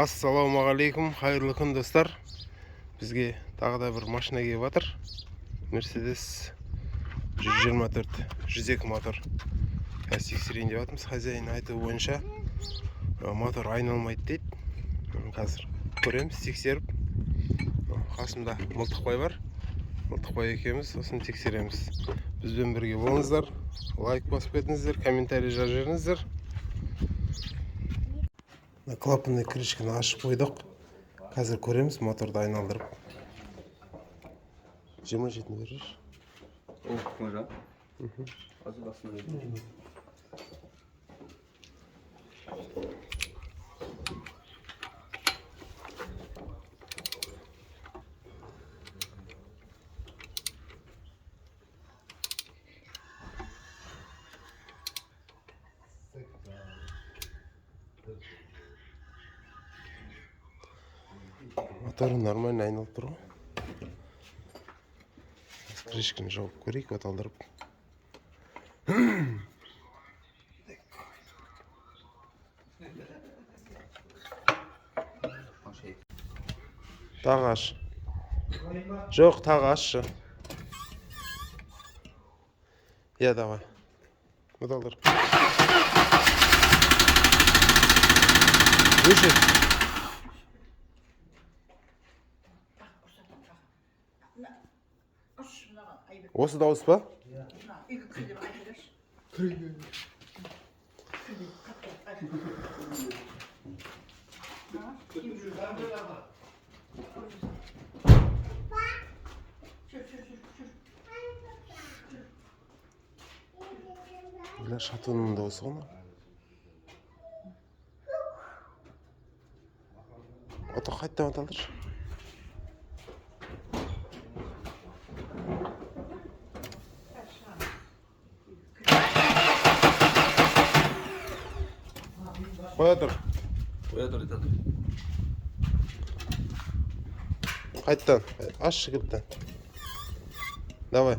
Ассалаумағалейкум, қайырлы күн достар. Бізге тағы да бір машина келіп жатыр. Мерседес 124 102 мотор. Қазір тексерейін деп жатырмыз. Хозяин айтуы бойынша мотор айналмайды дейді. Қазір көреміз, тексеріп. Қасымда Мылтықбай бар. Мылтықбай екеуміз осыны тексереміз. Бізбен бірге болыңыздар. Лайк басып кетіңіздер, комментарий жазып жіберіңіздер. Клапанный крышканы ашып қойдық. Қазір көреміз моторды айналдырып. 27-ні берер. О, қойра. Қазір басына берді. Моторы нормально айналып тұр ғой. Крышканы жауып көрейік, оталдырып. Тағы аш. Жоқ, тағы ашшы. Я, давай. Оталдыр. Выше. Осы дауыс па? Бля, шатунның дауысы ғой. Ото қайттан оталдыршы. Қоя тұр. Қоя тұр, етады. Қайттан. Ашшы кілттен. Давай.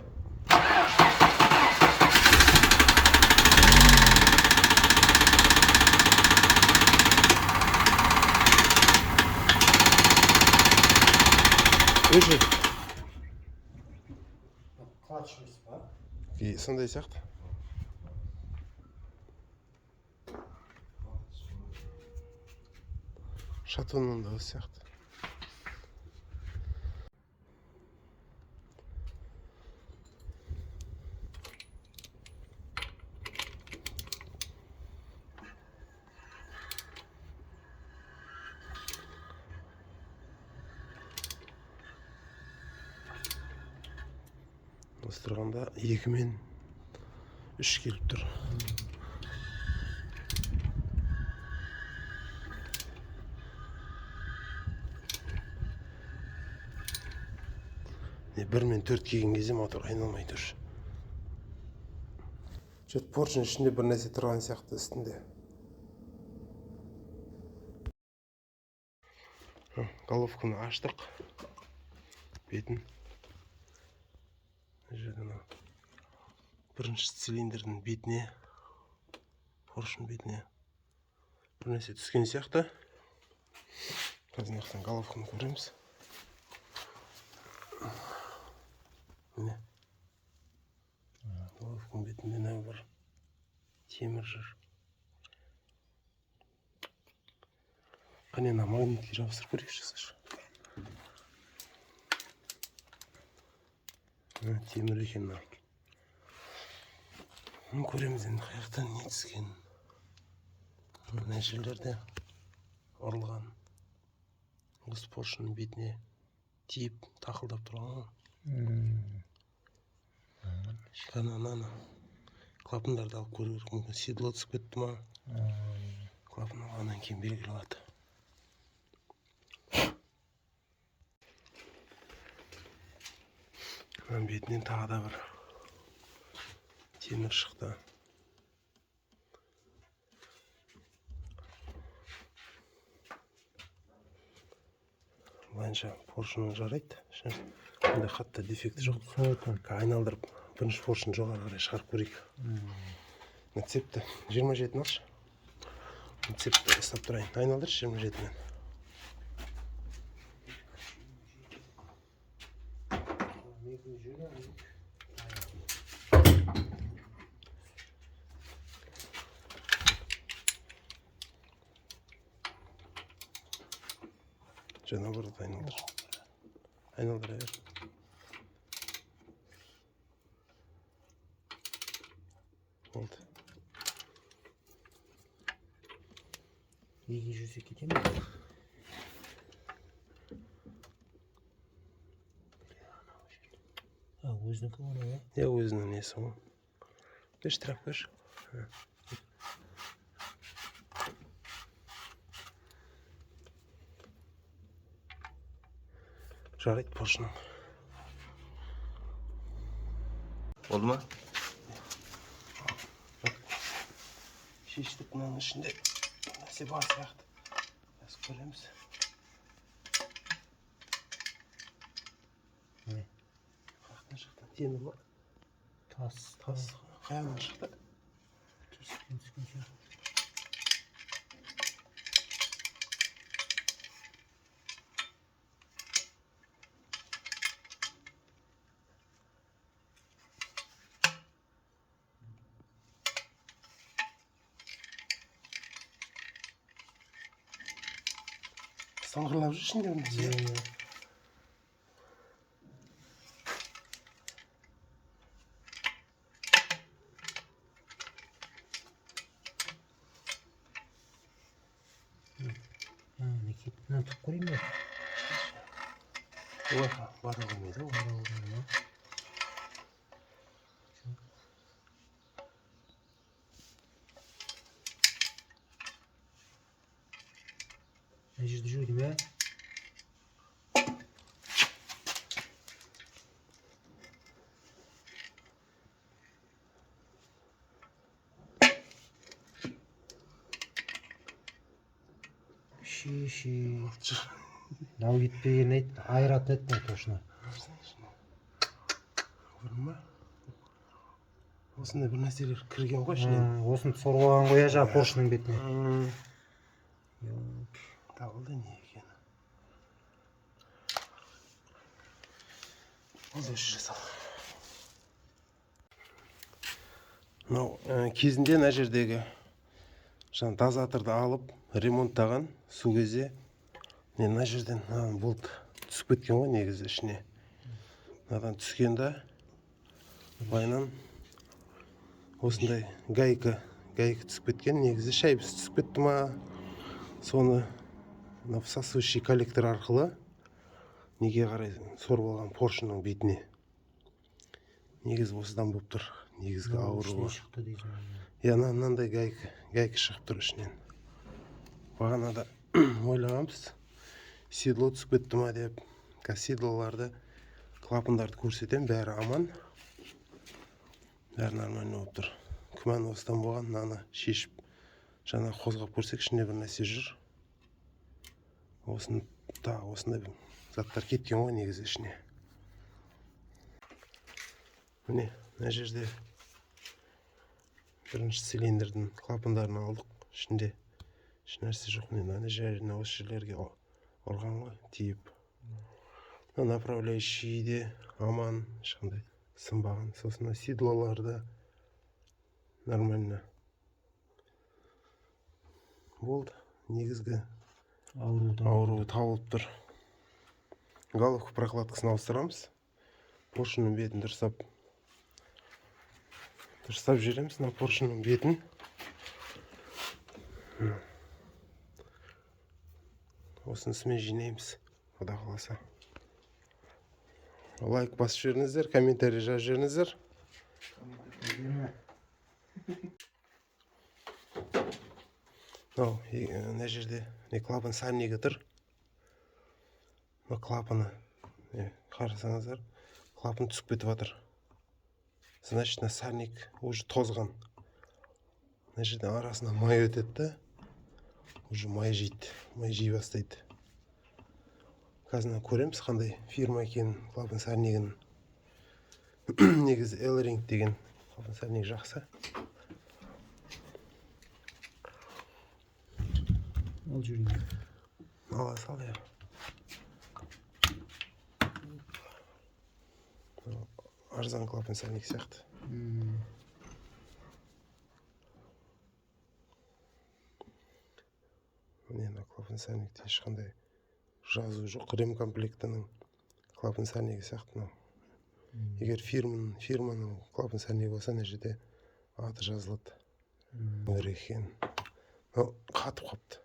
Өшір. Клатчымыз бар. Сондай сияқты. Шатунның да осы сияқты. Осы тұрғанда 2 мен 3 келіп тұр. Бір мен 4 келген кезде мотор айналмай тұр. Жөт поршын ішінде бір нәрсе тұрған сияқты үстінде. Головканы аштық. Бетін. Бірінші цилиндрдің бетіне, поршын бетіне бір нәрсе түскен сияқты. Қазір нақтан головканы көреміз. Міне. Головканың бетінде не бар? Темір жүр. Қане на магнитке жабыстырып көрейік жасашы. Темір екен. Көреміз енді қаяқтан не түскен. Мына жерлерде ұрылған. Осы поршының бетіне тиіп тақылдап тұрған. Ана клапандарды алып көру керек, мүмкін седло түсіп кетті ма? Клапан алғаннан кейін белгілі болады. Бетінен тағы да бір темір шықты. Былайынша поршының жарайды. Онда қатты дефекті жоқ. Айналдырып, бірінші поршын жоғары қарай шығарып көрейік. Цепті 27-ні алшы. цепті ұстап тұрайын. Айналдыршы 27-мен. Жаңа бұрды айналдыр. Айналдыра бер. Болды. 200 кете ме? Өзінікі ғой, иә? Иә, өзінің несі ғой. Беш трап беш. Жарайды поршының. Oldu mu? Шештік мынаның ішінде нәрсе бар сияқты. Біз көреміз. Не? Қаяқтан шықты? Темір ма? Тас. Қаяғынан шықты? Тесіктен түскен шығар. Саңғырлап жүр ішінде бір нәрсе. Не кетіп, мынаны тұқып көрейін бе? Ой, бара қоймайды ғой. Бара олар ма? Мына жерде жүрді ме? Ши. Мынау кетпеген еді, айыратын еді мына точно. Көрдің ба? Осындай бір нәрселер кірген ғой ішінен. Осыны сорғалаған ғой жаңа поршының бетіне. Табылды не екені. Ол өші жасал. Мынау кезінде мына жердегі дозаторды алып ремонттаған су кезде мына жерден болт түсіп кеткен ғой негізі ішіне. Мынадан түскенде байынан осындай гайка түсіп кеткен. Негізі шайбысы түсіп кетті ма, соны всасывающий коллектор арқылы неге қарай сорып алған поршының бетіне. Негізі осыдан болып тұр. Негізгі ауруы. Мынандай гайка шығып тұр ішінен. Бағанада ойлағанбыз, седло түсіп кетті ма деп. Седлоларды, клапандарды көрсетем, бәрі аман. Бәрі нормально болып тұр. Күмән осыдан болған, мынаны шешіп, жаңа қозғап көрсек, ішінде бір нәрсе жүр. Осындай заттар кеткен ғой негізі ішіне. Міне, мына жерде бірінші цилиндрдің клапандарын алдық. Ішінде еш нәрсе жоқ. Мына жеріне осы жерлерге ұрған ғой, тиіп. Направляющий де аман, ешқандай сынбаған. Сосын седлоларды нормально болды. Негізгі ауруы табылып тұр. Головка прокладкасын ауыстырамыз. Поршының бетін дұрыстап жібереміз. Мына поршының бетін. Осынысымен жинаймыз. Құда қаласа. Лайк басып жіберіңіздер, комментарий жазып жіберіңіздер. Мына жерде клапан сальнигі тұр. Клапаны қарасаңыздар, клапан түсіп кетіп жатыр. Значит, сальник уже тозған. Мына жерде арасына май өтеді, уже май жейді, май жей бастайды. Қазір көреміз қандай фирма екенін, клапан сальнигін. Негізі L-Ring деген клапан сальник жақсы. Ал жүрейін. Ала сал я. Арзан клапан сальник сияқты. Мына клапан сальникте ешқандай жазу жоқ. Ремкомплектінің клапан сальнигі сияқты мынау. Егер фирманың клапан сальнигі болса, мына жерде аты жазылады. Керек екен. Мынау қатып қалыпты.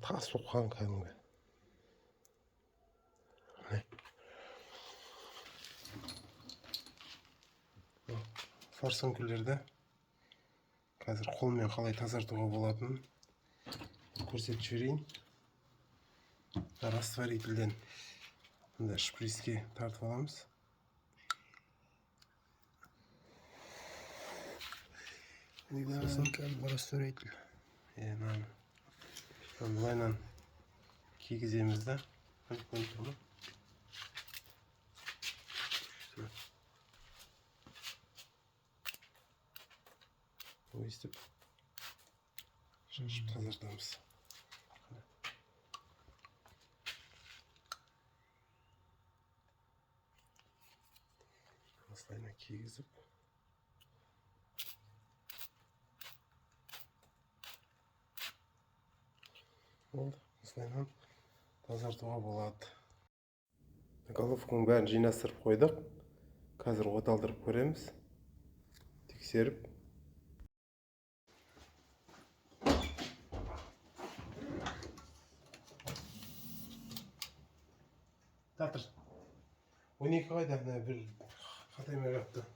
Тас болып қалған кәдімгі. Форсункілерді қазір қолмен қалай тазартуға болатынын көрсетіп жіберейін. Растворительден мында шприцке тартып аламыз. Растворитель. Былайынан кигіземіз да. Өйстіп шашып тазартамыз. Осылайынан кигізіп болды. Осылайынан тазартуға болады. Головканың бәрін жинастырып қойдық. Қазір оталдырып көреміз. Тексеріп. Татыр. 12 қайда? Бір қатаймай қапты.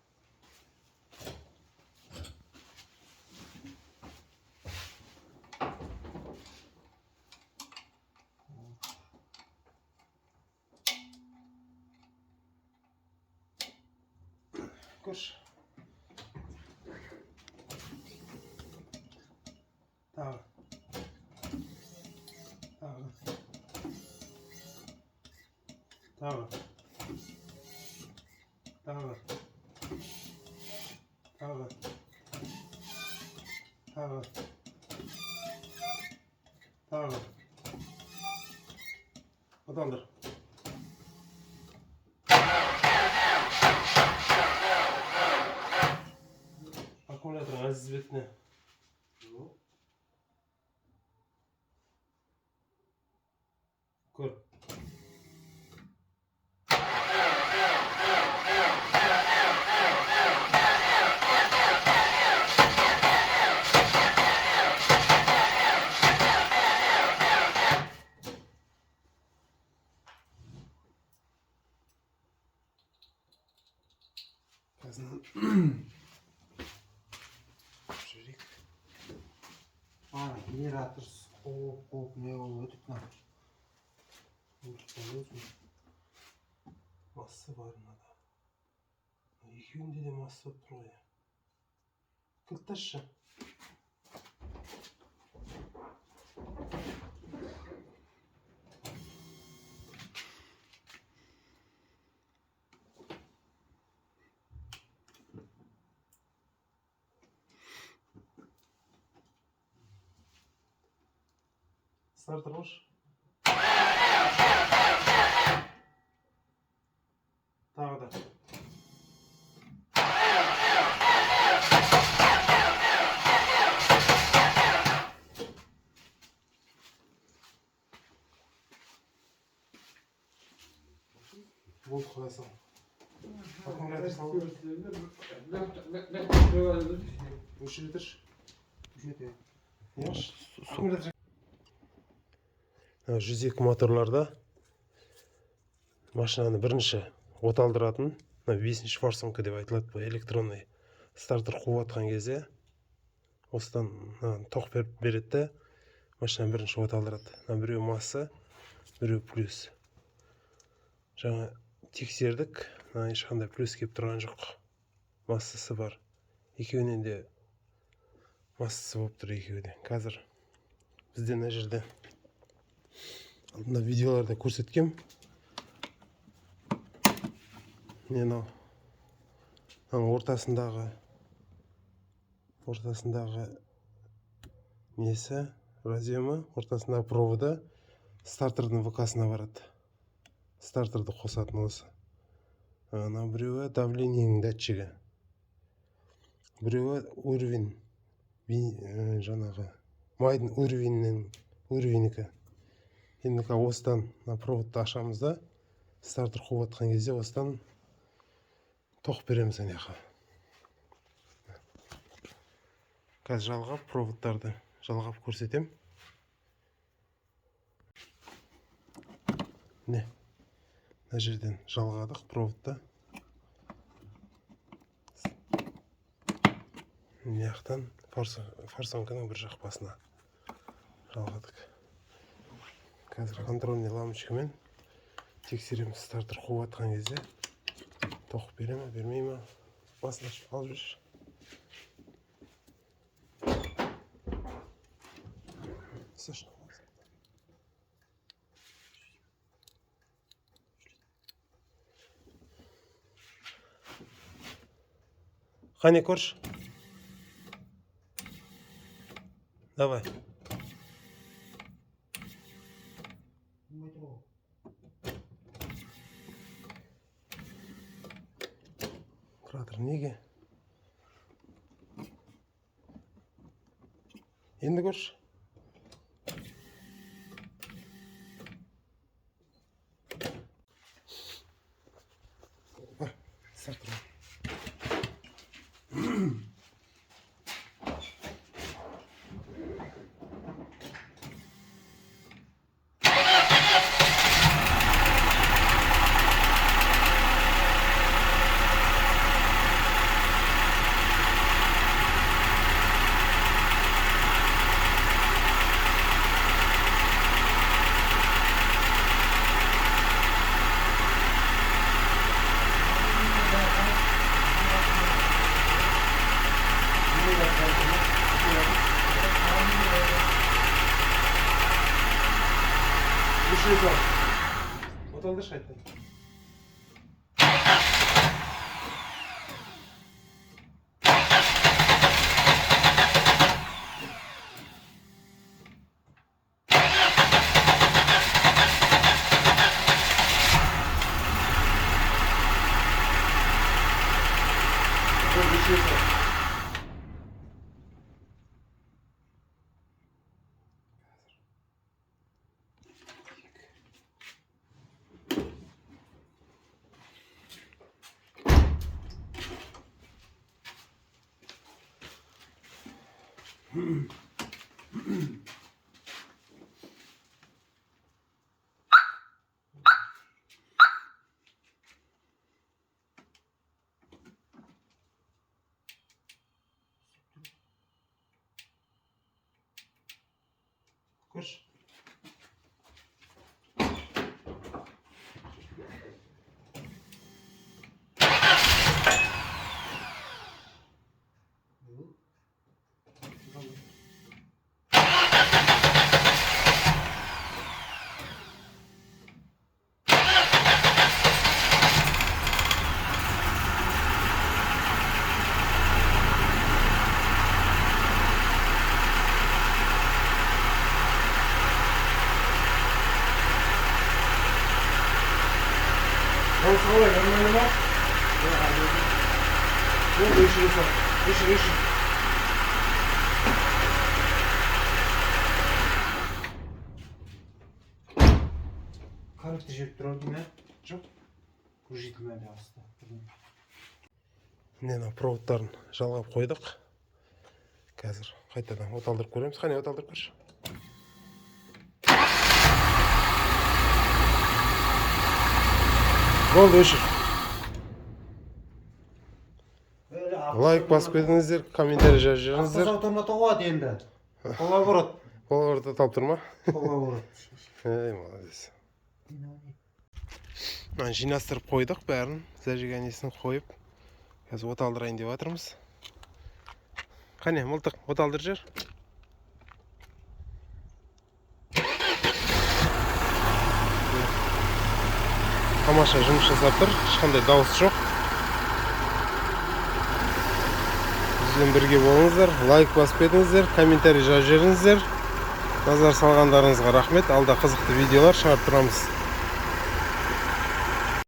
Көрші. Тағы. Тағы. Тағы. Тағы. Тағы. Тағы. Тағы. Оталдыр. Аккумуляторың әзіз бетіне. Көр. Генератор қоп не өтіп мына. Масса бар мынада. Екеуінде де масса болып тұр ғой. Кілт тасшы. Стартер қош. Тағы да. Болды қойсың. Аккумулятор салып. Өшіре тұршы. Аккумулятор. 102 моторларда машинаны бірінші оталдыратын 5-ші форсунка деп айтылады. Бұл электронный стартер қуып кезде осыдан тоқ береді де машинаны бірінші оталдырады. Біреу масса, біреу плюс. Жаңа тексердік, ешқандай плюс кеп тұрған жоқ. Массасы бар. Екеуінен де массасы болып тұр екеуіне. Қазір бізде мына жерде алдында видеоларда көрсеткем. Мынау ортасындағы несі разъемі, ортасындағы провода стартердің ВК-сына барады. Стартерді қосатын осы. Ана біреуі давлениенің датчигі. Біреуі уровень, жаңағы майдың уровеньнікі. Енді осыдан проводты ашамыз да, стартер қуып атқан кезде осыдан тоқ береміз аняқа. Қазір жалғап, проводтарды жалғап көрсетем. Не? Мына жерден жалғадық проводты. Мынаяқтан форсунканың бір жақ басына жалғадық. Қазір контрольный лампочкамен тексереміз, стартер қуып атқан кезде тоқ бере ме, бермей ме? Басын ашып алып жүрші. Қане көрші. Давай. Құратыр неге? Енді көрші. Стартер. Оталды шайтан. Koş. Солай, нормально ма? Болды, өшір. Қанытты жеп тұр ау, жоқ? Көжетілмәді асты. Міне проводтарын жалғап қойдық. Қазір қайтадан оталдырып көреміз. Қане оталдырып көрші. Болды, өшір. Лайк басып кетіңіздер, комментарий жазып жіберіңіздер. Автозавторына тоғады енді. Поворот. Поворотта талып тұр ма? Поворот. Молодец. Жинастырып қойдық бәрін, зажиганиясын қойып. Қазір оталдырайын деп жатырмыз. Қане, мылтық, оталдыр жер. Тамаша жұмыс жасап тұр, ешқандай дауыс жоқ. Бізбен бірге болыңыздар, лайк басып кетіңіздер, комментарий жазып жіберіңіздер. Назар салғандарыңызға рахмет. Алда қызықты видеолар шығарып тұрамыз.